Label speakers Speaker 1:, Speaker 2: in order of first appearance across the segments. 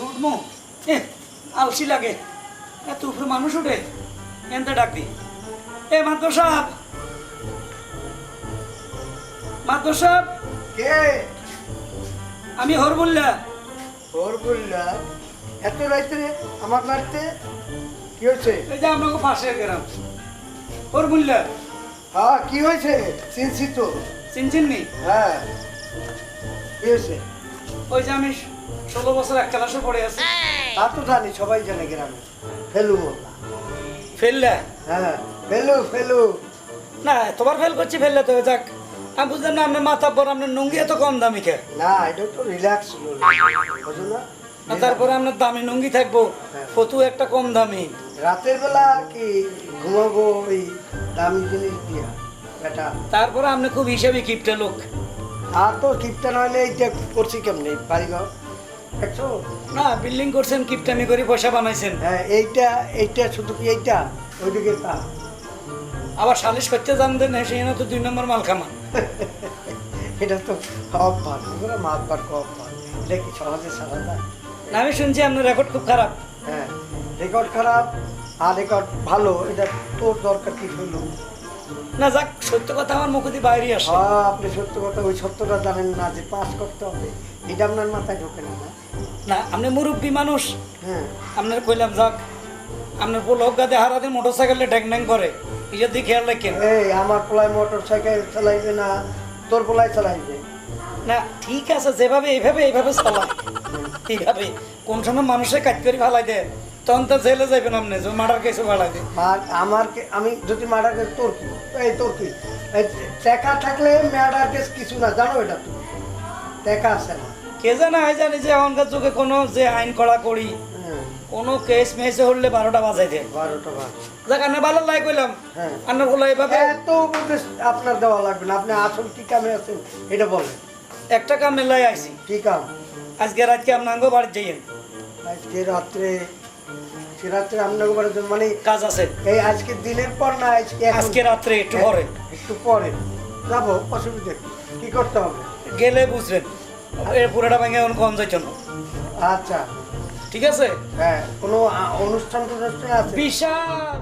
Speaker 1: উঠবো আলসি লাগে এত উপরে মানুষ উঠে এনতে ডাক দি এ মাদ্র সাহেব মাদ্র সাহেব
Speaker 2: কে?
Speaker 1: আমি হরবুল্লা
Speaker 2: ওর বললা এত রাইতে আমার বাড়িতে কি হয়েছে?
Speaker 1: এই যে আপনাকে পাশে গেলাম হরবুল্লা
Speaker 2: হ্যাঁ কি হয়েছে? চিনছি তো।
Speaker 1: চিনছেন নি?
Speaker 2: হ্যাঁ কি হয়েছে?
Speaker 1: ওই যে আমি 16 বছর এক ক্লাসে পড়ে আছি
Speaker 2: তা তো জানি, সবাই জানে গ্রামে। ফেলু মোল্লা।
Speaker 1: ফেললা
Speaker 2: হ্যাঁ ফেলু ফেলু।
Speaker 1: না তোমার ফেল করছি ফেললে তো যাক আমি বুঝলাম না আপনার মাথা পর আপনার নুঙ্গি এত কম দামি কে
Speaker 2: না এটা তো রিল্যাক্স বুঝো না।
Speaker 1: আর তারপরে আপনার দামি লুঙ্গি থাকবো
Speaker 2: হ্যাঁ।
Speaker 1: ফতু একটা কম দামি
Speaker 2: রাতের বেলা কি ঘুমাবো ওই দামি জিনিস দিয়া বেটা।
Speaker 1: তারপরে আপনি খুব হিসাবে কিপটা লোক
Speaker 2: আর তো কিপটা নইলে এইটা করছি কেমনি বাড়িঘর দেখছো?
Speaker 1: না বিল্ডিং করছেন কিপটামি করে পয়সা বানাইছেন
Speaker 2: হ্যাঁ এইটা এইটা শুধু কি এইটা ওইদিকে তা।
Speaker 1: আবার সালিশ করতে জানতেন না সেই তো 2 নম্বর মাল খামা
Speaker 2: এটা তো অভ্যাস, ওগুলো মাতবার অভ্যাস। এটা কি সহজে সারা যায়?
Speaker 1: না আমি শুনছি আপনার রেকর্ড খুব খারাপ
Speaker 2: হ্যাঁ রেকর্ড খারাপ আর রেকর্ড ভালো, এটা তোর দরকার কি হইল?
Speaker 1: না যাক সত্য কথা আমার মুখ দিয়ে বাইরে আসে
Speaker 2: আপনি সত্য কথা, ওই সত্যটা জানেন না যে পাস করতে হবে, এটা আপনার মাথায় ঢোকে না।
Speaker 1: না আপনি মুরব্বী মানুষ
Speaker 2: হ্যাঁ
Speaker 1: আপনার কইলাম যাক আপনার পোলক গাদে হারাদিন মোটরসাইকেলে ড্যাং ড্যাং করে নিজের দিকে খেয়াল রাখেন
Speaker 2: এই আমার পোলায় মোটর সাইকেল চালাইবে না, তোর পোলায় চালাইবে
Speaker 1: না ঠিক আছে যেভাবে এইভাবে চালায় এইভাবে কোন সময় মানুষের কাজ করে ফালাই দেয় তখন তো জেলে যাইবেন আপনি যে মার্ডার কেসে ফালাই দেয়
Speaker 2: আমার আমি যদি মার্ডার কেস, তোর কি এই তোর কি টাকা থাকলে মার্ডার কেস কিছু না, জানো এটা তুমি? টাকা আছে না।
Speaker 1: কে জানে হয় জানি যে এখনকার যুগে কোনো যে আইন কড়া করি
Speaker 2: হ্যাঁ
Speaker 1: কোনো কেস মেসে হলে 12টা বাজাই দেয়
Speaker 2: 12টা ভাগ।
Speaker 1: যাক আপনার ভালো লাই কইলাম
Speaker 2: হ্যাঁ
Speaker 1: আপনার হলো এইভাবে
Speaker 2: এত উপদেশ আপনার দেওয়া লাগবে না, আপনি আসল কি কামে আছেন এটা বলেন।
Speaker 1: একটা কাম মেলাই আইছি
Speaker 2: কি কাম?
Speaker 1: আজকে রাতকে আপনার বাড়ি যাইয়েন
Speaker 2: আজকে রাত্রে আপনাকে বাড়ির জন্য মানে
Speaker 1: কাজ আছে
Speaker 2: এই আজকে দিনের পর না
Speaker 1: আজকে রাত্রে একটু পরে
Speaker 2: একটু পরে যাবো, অসুবিধা কি? কি করতে হবে?
Speaker 1: গেলে বুঝবেন এর পুরোটা ভেঙে এখন কম যাইছ না
Speaker 2: আচ্ছা
Speaker 1: ঠিক আছে
Speaker 2: হ্যাঁ কোনো অনুষ্ঠান আছে?
Speaker 1: বিশাল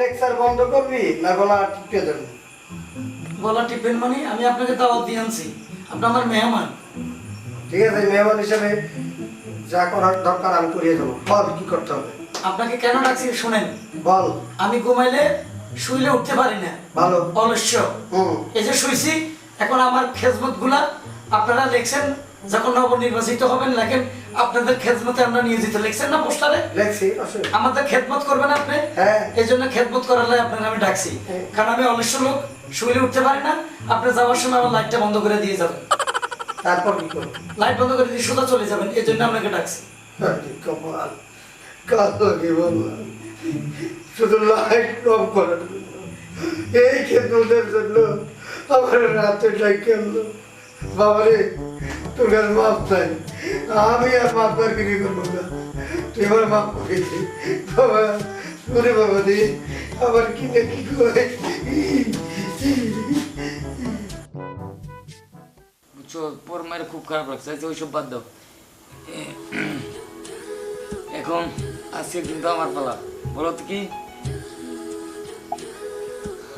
Speaker 2: লেকচার বন্ধ করবি না গলা টিপে দেবো?
Speaker 1: গলা টিপেন মানে আমি আপনাকে দাওয়াত দিয়ে আনছি আপনি আমার মেহমান
Speaker 2: ঠিক আছে, মেহমান হিসেবে যা করার দরকার আমি করিয়ে দেবো। বল কি করতে হবে?
Speaker 1: আপনাকে কেন ডাকছি শুনেন
Speaker 2: বল।
Speaker 1: আমি ঘুমাইলে শুইলে উঠতে পারি না
Speaker 2: ভালো।
Speaker 1: অলস্য
Speaker 2: হুম
Speaker 1: এই যে শুইছি এখন আমার খেজমত গুলা আপনারা লেখছেন যখন নবনির্বাচিত হবেন লেখেন আপনাদের খেদমতে আমরা নিয়োজিত লিখছেন না পোস্টারে?
Speaker 2: লেখছি। অসুবিধা
Speaker 1: আমাদের খেদমত করবেন আপনি?
Speaker 2: হ্যাঁ।
Speaker 1: এই জন্য খেদমত করার লাই আপনার আমি ডাকছি কারণ আমি অলস্য লোক শুইলে উঠতে পারি না আপনি যাওয়ার সময় আমার লাইটটা বন্ধ করে দিয়ে যাবেন
Speaker 2: তারপর কি করবো?
Speaker 1: লাইট বন্ধ করে দিয়ে সোজা চলে যাবেন এই জন্য আপনাকে ডাকছি
Speaker 2: কপাল কালো কি বললাম, শুধু লাইট অফ করার জন্য, এই ক্ষেত্রের জন্য আমার রাতে ডাইকে আনলো বাবারে তোর আর মাপ চাই আমি আর মাপ আর কিনে করবো না তুই আমার মাপ করে দে বাবা ওরে বাবা রে আবার কি না কি করে
Speaker 3: বুঝছো পর মায়ের খুব খারাপ লাগছে আচ্ছা ওইসব বাদ দাও এখন আজকে কিন্তু আমার পালা বলো তো কি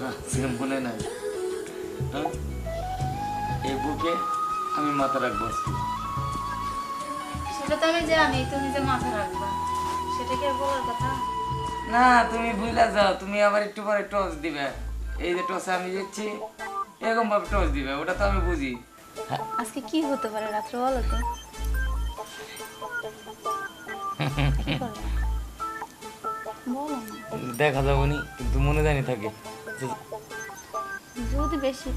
Speaker 3: আজকে মনে নাই হ্যাঁ এই বুকে আমি মাথা রাখবো আজকে।
Speaker 4: সেটা তো আমি জানি তুমি যে মাথা রাখবা সেটা কি আর বলার কথা?
Speaker 3: না তুমি ভুলে যাও তুমি আবার একটু পরে টস দিবে এই যে টসে আমি দিচ্ছি এরকম ভাবে টস দিবে ওটা তো আমি বুঝি
Speaker 4: আজকে কি হতে পারে রাত্রে বলো তো? কি করবে? বলো না।
Speaker 3: দেখা যাবো নি কিন্তু মনে জানি থাকে
Speaker 4: যদি বেশি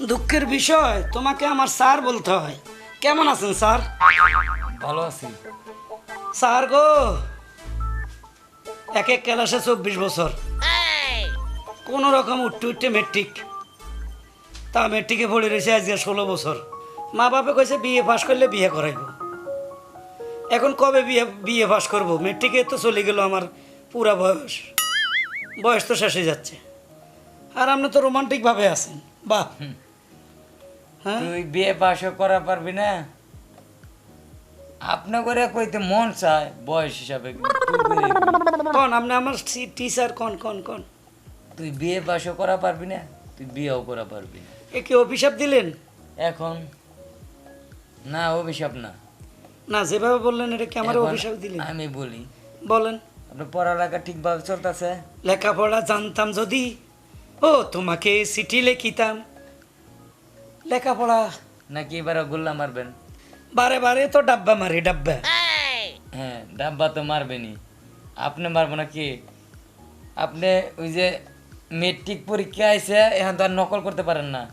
Speaker 1: দুঃখের বিষয় তোমাকে আমার স্যার বলতে হয়। কেমন আছেন স্যার?
Speaker 3: ভালো আছি
Speaker 1: স্যার গো, এক এক ক্লাসে 24 বছর, কোন রকম উঠতে উঠতে মেট্রিক, তা মেট্রিকে পড়ে রয়েছে আজকে 16 বছর। মা বাপে কইছে বিএ পাস করলে বিয়ে করাইব। এখন কবে বিএ পাস করব? মেট্রিকে তো চলে গেল আমার পুরা বয়স, বয়স তো শেষ হয়ে যাচ্ছে। আর আপনি তো রোমান্টিক ভাবে আছেন, বাহ। হ্যাঁ,
Speaker 3: তুই বিয়ে পাশও করা পারবি না আপনি করে কইতে মন চায় বয়স হিসাবে কিন্তু তুই করে কই।
Speaker 1: কোন আপনি আমার টিচার, কোন কোন কোন
Speaker 3: তুই বিয়ে পাশও করা পারবি না তুই বিয়েও করা পারবি না
Speaker 1: এ কি অভিশাপ দিলেন?
Speaker 3: এখন না অভিশাপ না
Speaker 1: না, যেভাবে বললেন এটা কি আমার
Speaker 3: এখন
Speaker 1: অভিশাপ দিলেন?
Speaker 3: আমি বলি
Speaker 1: বলেন।
Speaker 3: আপনার পড়ালেখা ঠিকভাবে চলতেছে
Speaker 1: লেখাপড়া জানতাম যদি ও তোমাকে চিঠি লিখিতাম। লেখাপড়া
Speaker 3: নাকি এবারে গোল্লা মারবেন?
Speaker 1: বারে বারে তো ডাব্বা মারি, ডাব্বা।
Speaker 3: হ্যাঁ ডাব্বা তো মারবেনি, আপনি মারবো না কি? আপনি ওই যে মেট্রিক পরীক্ষা আইসে এখন তো আর নকল করতে পারেন না,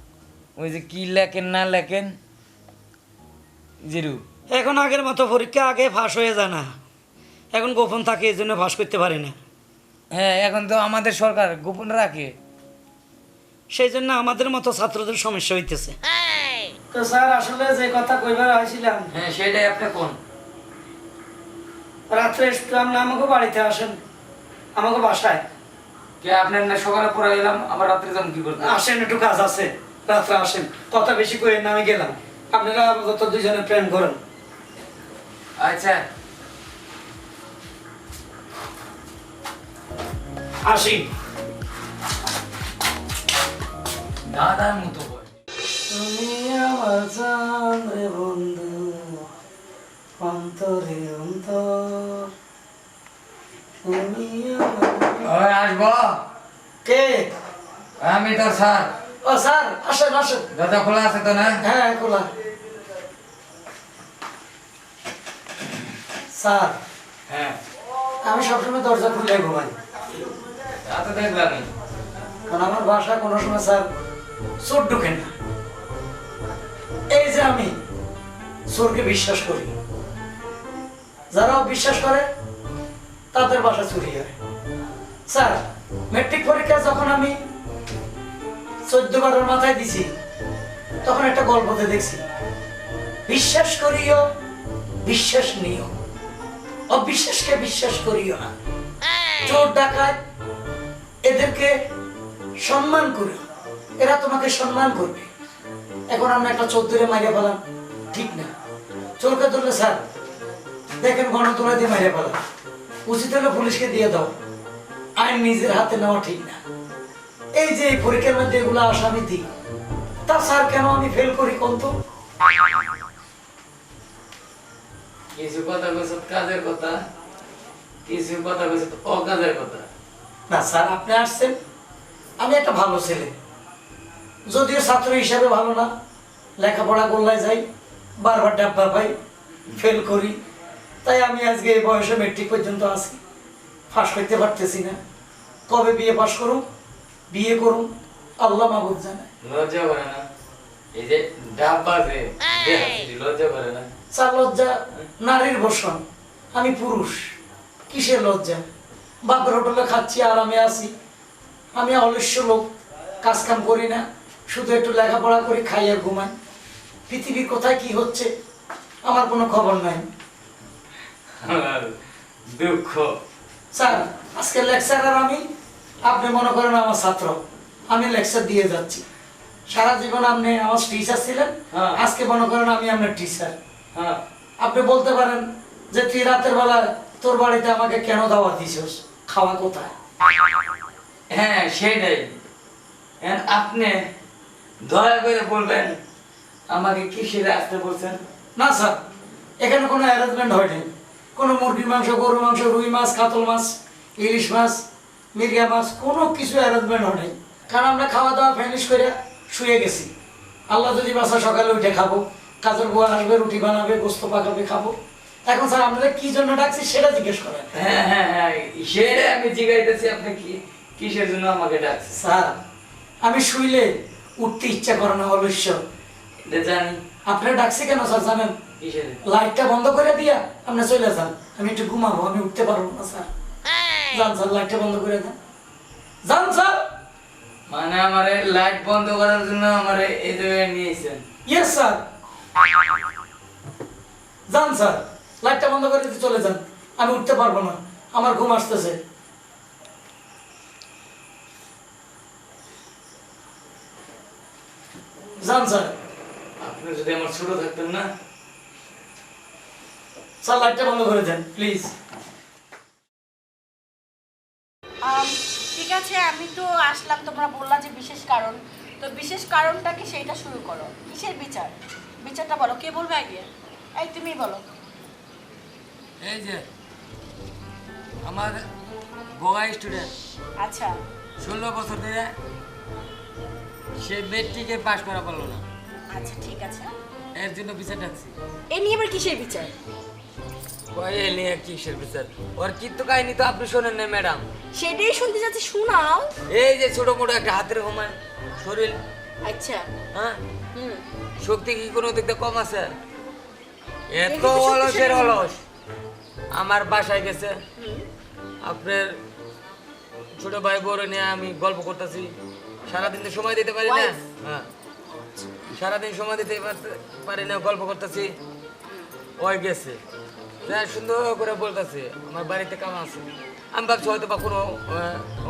Speaker 3: ওই যে কি লেখেন না লেখেন জিরু।
Speaker 1: এখন আগের মতো পরীক্ষা আগে ফাঁস হয়ে যায় না, এখন গোপন থাকে, এই জন্য ফাঁস করতে পারি না।
Speaker 3: হ্যাঁ এখন তো আমাদের সরকার গোপন রাখে,
Speaker 1: সেই জন্য আমাদের মতো ছাত্রদের সমস্যা হইতেছে। তো স্যার আসলে যে কথা কইবার আইছিলাম,
Speaker 3: হ্যাঁ সেটাই আপনি কোন
Speaker 1: রাত্রে আসলাম না, আমাকে বাড়িতে আসেন, আমাকে বাসায়
Speaker 3: কে আপনার না সকালে পড়ে গেলাম আবার রাত্রে যাম কি করতে?
Speaker 1: আসেন, একটু কাজ আছে, রাত্রে আসেন। কথা বেশি কইেন না, আমি গেলাম। আপনারা আপাতত দুজনে প্রেম করেন।
Speaker 3: আচ্ছা
Speaker 1: আসি।
Speaker 3: দাদার মতো বয়।
Speaker 1: তুমি আমার জান রে বন্ধু, অন্তরে অন্তর, তুমি আমার।
Speaker 3: ওই আসবো
Speaker 1: কে?
Speaker 3: আমি তোর স্যার।
Speaker 1: ও স্যার, আসেন আসেন।
Speaker 3: দরজা খোলা আছে তো না?
Speaker 1: হ্যাঁ খোলা। স্যার,
Speaker 3: হ্যাঁ
Speaker 1: আমি সবসময় দরজা খুলে ঘুমাই,
Speaker 3: তা তো দেখলাম।
Speaker 1: কারণ আমার বাসা কোনো সময় স্যার চোর ঢুকে না। এই যে আমি চোরকে বিশ্বাস করি, যারাও বিশ্বাস করে তাদের বাসা চুরি হয়। স্যার, মেট্রিক পরীক্ষা যখন আমি 14-12 মাথায় দিছি, তখন একটা গল্পতে দেখছি, বিশ্বাস করিও বিশ্বাস নিও, অবিশ্বাসকে বিশ্বাস করিও না। চোর ডাকাত এদেরকে সম্মান করো, এরা তোমাকে সম্মান করবে। এখন আমরা একটা চোর ধরে মারিয়া পেলাম, ঠিক না। চোরকে ধরলে স্যার দেখেন গণতোলা দিয়ে মারিয়া পেলাম, উচিত হলে পুলিশকে দিয়ে দাও, আইন নিজের হাতে নেওয়া ঠিক না। এই যে এই পরীক্ষার মধ্যে এগুলো আসামি দিই, তা স্যার কেন আমি ফেল করি কোন তো?
Speaker 3: কিছু কথা কইছত কাজের কথা, কিছু কথা কইছত অকাজের কথা।
Speaker 1: না স্যার, আপনি আসছেন, আমি একটা ভালো ছেলে, যদিও ছাত্র হিসাবে ভালো না, লেখাপড়া গোল্লায় যাই, বারবার ডাব্বা পাই, ফেল করি, তাই আমি আজকে এই বয়সে মেট্রিক পর্যন্ত আছি, পাস করতে পারতেছি না। কবে বিয়ে পাস করুন, বিয়ে করুন, আল্লাহ মাহবুব জানে।
Speaker 3: লজ্জা করে না? এই যে ডাব্বা যে দেখাচ্ছি, লজ্জা করে না?
Speaker 1: স্যার লজ্জা নারীর বসন, আমি পুরুষ, কিসের লজ্জা? বাপের হোটেলে খাচ্ছি, আরামে আছি। আমি অলস্য লোক, কাজ কাম করি না, শুধু একটু লেখাপড়া করি, খাই আর ঘুমাই। পৃথিবীর কোথায় কি হচ্ছে আমার কোনো খবর নাই।
Speaker 3: আমার দুঃখ।
Speaker 1: স্যার, আজকে লেকচারার আমি, আপনি মনে করেন আমার ছাত্র, আমি লেকচার দিয়ে যাচ্ছি। সারা জীবন আপনি আমার টিচার ছিলেন,
Speaker 3: হ্যাঁ।
Speaker 1: আজকে মনে করেন আমি আপনার টিচার।
Speaker 3: হ্যাঁ
Speaker 1: আপনি বলতে পারেন যে তুই রাতের বেলা তোর বাড়িতে আমাকে কেন দাওয়াত দিছিস, খাওয়া কোথায়?
Speaker 3: হ্যাঁ সেটাই। এখন আপনি দয়া করে বলবেন আমাকে কিসের আসতে বলছেন?
Speaker 1: না স্যার, এখানে কোনো অ্যারেঞ্জমেন্ট হয়নি। কোনো মুরগির মাংস, গরুর মাংস, রুই মাছ, কাতল মাছ, ইলিশ মাছ, মির্গা মাছ, কোনো কিছু অ্যারেঞ্জমেন্ট হয়নি। কারণ আমরা খাওয়া দাওয়া ফিনিশ করে শুয়ে গেছি। আল্লাহ যদি বাসা সকালে উঠে খাবো, কাজের বুয়া আসবে, রুটি বানাবে, গোস্ত পাকাবে, খাবো। এখন স্যার আপনারা কি জন্য ডাকছি সেটা জিজ্ঞেস করেন।
Speaker 3: হ্যাঁ হ্যাঁ হ্যাঁ, সেটা আমি জিজ্ঞাইতেছি আপনি কি কিসের জন্য আমাকে ডাকছেন?
Speaker 1: স্যার, আমি শুইলে উঠতে ইচ্ছা করে না, অবশ্য।
Speaker 3: এটা জানি।
Speaker 1: আপনারা ডাকছি কেন স্যার জানেন?
Speaker 3: কিসের?
Speaker 1: লাইটটা বন্ধ করে দিয়া আপনি চলে যান, আমি একটু ঘুমাবো, আমি উঠতে পারবো না স্যার। যান স্যার, লাইটটা বন্ধ করে দেন, যান স্যার।
Speaker 3: মানে আমার লাইট বন্ধ করার জন্য আমার এই জায়গায় নিয়েছেন?
Speaker 1: Yes sir. যান স্যার, লাইটটা বন্ধ করে দিয়ে চলে যান, আমি উঠতে পারবো না, আমার ঘুম আসতেছে। যান স্যার।
Speaker 3: আপনি যদি আমার ছোট থাকতেন না।
Speaker 1: স্যার লাইটটা বন্ধ করে দেন প্লিজ।
Speaker 5: ঠিক আছে, আমি তো আসলাম, তোমরা বললা যে বিশেষ কারণ, তো বিশেষ কারণটা কি সেইটা শুরু করো। কিসের বিচার? বিচারটা বলো, কে বলবে আগে? এই তুমি বলো।
Speaker 3: এই যে আমার গোয়া স্টুডেন্ট,
Speaker 5: আচ্ছা
Speaker 3: 16 বছর ধরে সে মেট্রিকে পাশ করা পারলো না,
Speaker 5: আচ্ছা ঠিক আছে,
Speaker 3: এর জন্য বিচার ডাকছি।
Speaker 5: এ নিয়ে আবার কিসের বিচার?
Speaker 3: ওই এ নিয়ে কিসের বিচার? ওর কিন্তু কাহিনী তো আপনি শোনেন না ম্যাডাম।
Speaker 5: সেটাই শুনতে যাচ্ছি, শোনাও।
Speaker 3: এই যে ছোট মোটো একটা হাতের ঘুমায় শরীর,
Speaker 5: আচ্ছা
Speaker 3: হ্যাঁ,
Speaker 5: হুম,
Speaker 3: শক্তি কি কোনো দিক দিয়ে কম আছে? এত
Speaker 5: দেখি তো শক্তি
Speaker 3: অলসের
Speaker 5: সেটা মনে
Speaker 3: অলস। আমার বাসায় গেছে,
Speaker 5: হুম,
Speaker 3: আপনার ছোট ভাই বড় নিয়ে আমি গল্প করতেছি, সারাদিন তো সময় দিতে পারি না।
Speaker 5: Wife?
Speaker 3: হ্যাঁ, সারাদিন সময় দিতে পারি না, গল্প করতেছি। ওই গেছে, যা সুন্দর করে বলতেছে আমার বাড়িতে কাম আছে। আমি ভাবছি হয়তো বা কোনো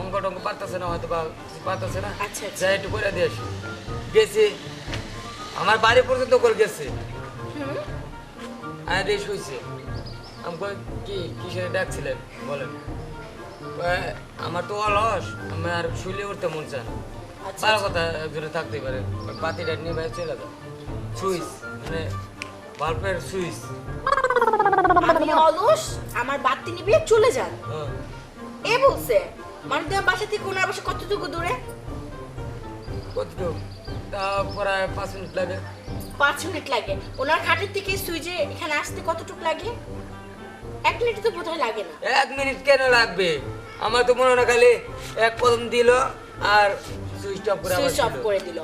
Speaker 3: অঙ্ক টঙ্ক পারতেছে না, হয়তো বা পারতেছে না,
Speaker 5: আচ্ছা, আচ্ছা।
Speaker 3: যা একটু করে দিয়ে আসি। গেছি, আমার বাড়ি পর্যন্ত করে গেছে,
Speaker 5: হুম।
Speaker 3: আর রেস হয়েছে। আমি কই কি কিসের ডাকছিলেন বলেন? কয়, আমার তো অলস, আমি আর শুইলে উঠতে মন চায় না।
Speaker 5: আচ্ছা,
Speaker 3: ভালো কথা, একজনে থাকতেই পারে। বাতিটা নিয়ে বাইরে চলে যায়, সুইচ মানে বাল্বের সুইচ।
Speaker 5: আমি অলস, আমার বাতি নিবিয়ে চলে যান,
Speaker 3: হ্যাঁ,
Speaker 5: এ বলছে? মানে তোমার বাসা থেকে ওনার বাসা কতটুকু দূরে?
Speaker 3: কতটুকু? তা প্রায় 5 মিনিট লাগে।
Speaker 5: 5 মিনিট লাগে। ওনার খাটের থেকে সুইচে এখানে আসতে কতটুকু লাগে? 1 মিনিট তো বোধহয় লাগে না।
Speaker 3: 1 মিনিট কেন লাগবে? আমার তো মনে হয় খালি এক কদম দিল আর সুইচ অফ করে আবার
Speaker 5: সুইচ অফ
Speaker 3: দিল।
Speaker 5: করে দিল।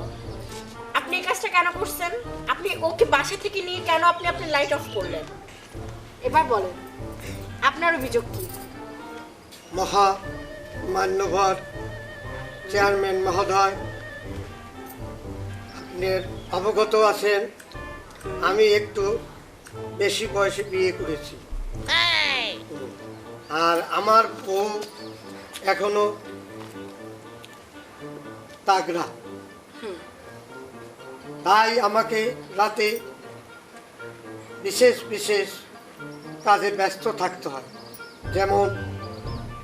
Speaker 5: আপনি এই কাজটা কেন করছেন? আপনি ওকে বাসা থেকে নিয়ে কেন আপনি আপনার লাইট অফ করলেন? এবার বলেন, আপনার অভিযোগ কি?
Speaker 2: মহা মান্যবর চেয়ারম্যান মহোদয়, আপনি অবগত আছেন আমি একটু বেশি বয়সে বিয়ে করেছি, আর আমার বউ এখনো তাগড়া। তাই আমাকে রাতে বিশেষ বিশেষ কাজে ব্যস্ত থাকতে হয়। যেমন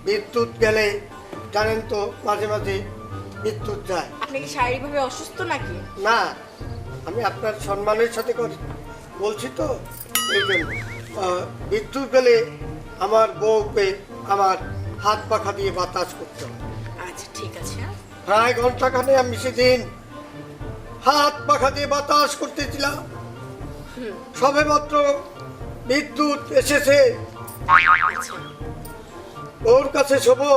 Speaker 2: বিদ্যুৎ গেলে জানেন তো মাঝে মাঝে বিদ্যুৎ যায়
Speaker 5: আপনি কি শারীরিকভাবে অসুস্থ নাকি?
Speaker 2: না, আমি আপনার সম্মানের সাথে বলছি তো, এই জন্য বিদ্যুৎ গেলে আমার বউকে আমার হাত পাখা দিয়ে বাতাস করতে হয়।
Speaker 5: আচ্ছা ঠিক আছে।
Speaker 2: প্রায় ঘন্টাখানে আমি সেদিন হাত পাখা দিয়ে বাতাস করতেছিলাম, সবে মাত্র বিদ্যুৎ এসেছে।
Speaker 5: আচ্ছা
Speaker 2: ওর কাছে শোবো,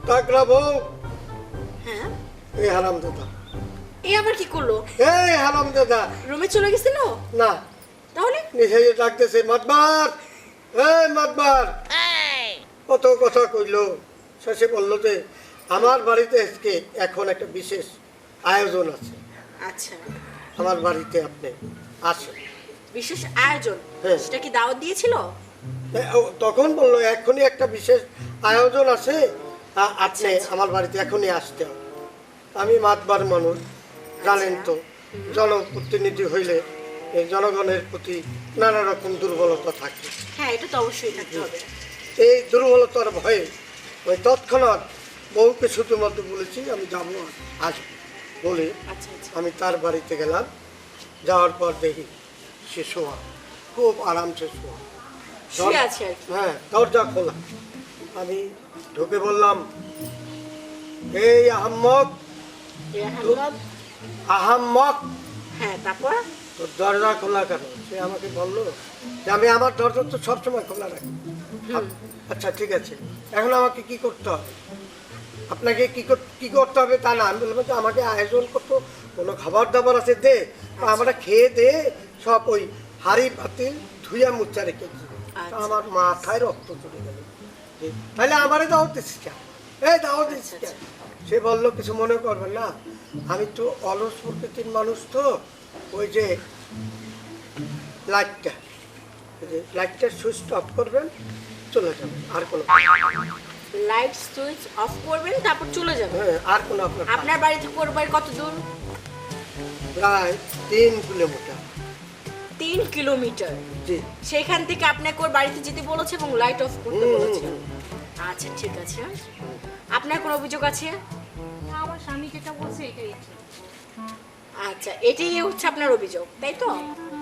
Speaker 2: তাগড়া বউ,
Speaker 5: হ্যাঁ,
Speaker 2: এই হারাম দাদা,
Speaker 5: এই আবার কি করলো?
Speaker 2: এই হারাম দাদা,
Speaker 5: রুমে চলে গেছিল?
Speaker 2: না,
Speaker 5: তাহলে
Speaker 2: নিজে ডাকতেছে মাতবার, এই মাতবার, কত কথা কইলো, শেষে বললো যে আমার বাড়িতে আজকে এখন একটা বিশেষ আয়োজন আছে,
Speaker 5: আচ্ছা,
Speaker 2: আমার বাড়িতে আপনি আসেন।
Speaker 5: বিশেষ আয়োজন,
Speaker 2: হ্যাঁ।
Speaker 5: সেটা কি দাওয়াত দিয়েছিল?
Speaker 2: তখন বললো এখনই একটা বিশেষ আয়োজন আছে, আপনি
Speaker 5: আচ্ছা।
Speaker 2: আমার বাড়িতে এখনই আসতে হবে। আমি মাতবার মানুষ, জানেন তো, জনপ্রতিনিধি হইলে এই জনগণের প্রতি নানা রকম দুর্বলতা থাকে।
Speaker 5: হ্যাঁ, এটা তো অবশ্যই থাকতে হবে।
Speaker 2: এই দুর্বলতার ভয়ে ওই তৎক্ষণাৎ বউকে শুধুমাত্র বলেছি আমি যাবো আর আসবো বলে
Speaker 5: আচ্ছা আচ্ছা।
Speaker 2: আমি তার বাড়িতে গেলাম। যাওয়ার পর দেখি সে শোয়া, খুব আরামসে শোয়া,
Speaker 5: শুয়ে আছে আর কি।
Speaker 2: হ্যাঁ দরজা খোলা। আমি ঢুকে বললাম, এই আহম্মক,
Speaker 5: এ আহমদ,
Speaker 2: আহম্মক,
Speaker 5: হ্যাঁ, তারপর?
Speaker 2: তোর দরজা খোলা কেন? সে আমাকে বললো যে আমি আমার দরজা তো সবসময় খোলা রাখি। আচ্ছা ঠিক আছে, এখন আমাকে কি করতে হবে? আপনাকে কি করতে হবে তা না, আমি বললাম যে আমাকে আয়োজন করতো, কোনো খাবার দাবার আছে দে, বা আমরা খেয়ে দে সব ওই হাড়ি পাতিল ধুইয়া মুচা রেখেছি। তা আমার মাথায় রক্ত চলে গেল, যে, তাহলে আমারে দাওয়াত দিচ্ছিস কেন? এই দাওয়াত দিচ্ছিস কেন? সে বললো কিছু মনে করবেন না, আমি তো অলস প্রকৃতির মানুষ, তো ওই যে লাইটটা সুইচ অফ করবেন, চলে যাবেন, আর কোনো
Speaker 5: লাইট সুইচ অফ করবেন, তারপর চলে যাবেন।
Speaker 2: হ্যাঁ, আর কোনো আপনার কাজ
Speaker 5: আপনার বাড়ি থেকে ওর বাড়ি কত দূর?
Speaker 2: প্রায় 3 কিলোমিটার।
Speaker 5: 3 কিলোমিটার।
Speaker 2: জি,
Speaker 5: সেখান থেকে আপনাকে ওর বাড়িতে যেতে বলেছে এবং লাইট অফ করতে বলেছে। আচ্ছা ঠিক আছে। আপনার কোনো অভিযোগ আছে?
Speaker 4: আমার স্বামী যেটা বলছে এটাই ঠিক।
Speaker 5: আচ্ছা, এটাই হচ্ছে আপনার অভিযোগ, তাই তো?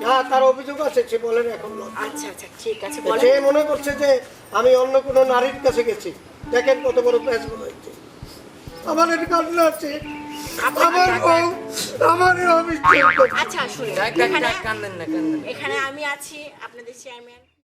Speaker 2: না তার অভিযোগ আছে, সে বলেন এখন নয়।
Speaker 5: আচ্ছা আচ্ছা, ঠিক আছে,
Speaker 2: সে
Speaker 5: বলেন।
Speaker 2: মনে করছে যে আমি অন্য কোনো নারীর কাছে গেছি। দেখেন কত বড় প্যাচ হয়েছে। আমার এটা কান্না আছে, আমার বউ আমার অভিযোগ।
Speaker 5: আচ্ছা শুনুন,
Speaker 3: কান্দেন না, কান্দেন না।
Speaker 5: এখানে আমি আছি, আপনাদের চেয়ারম্যান।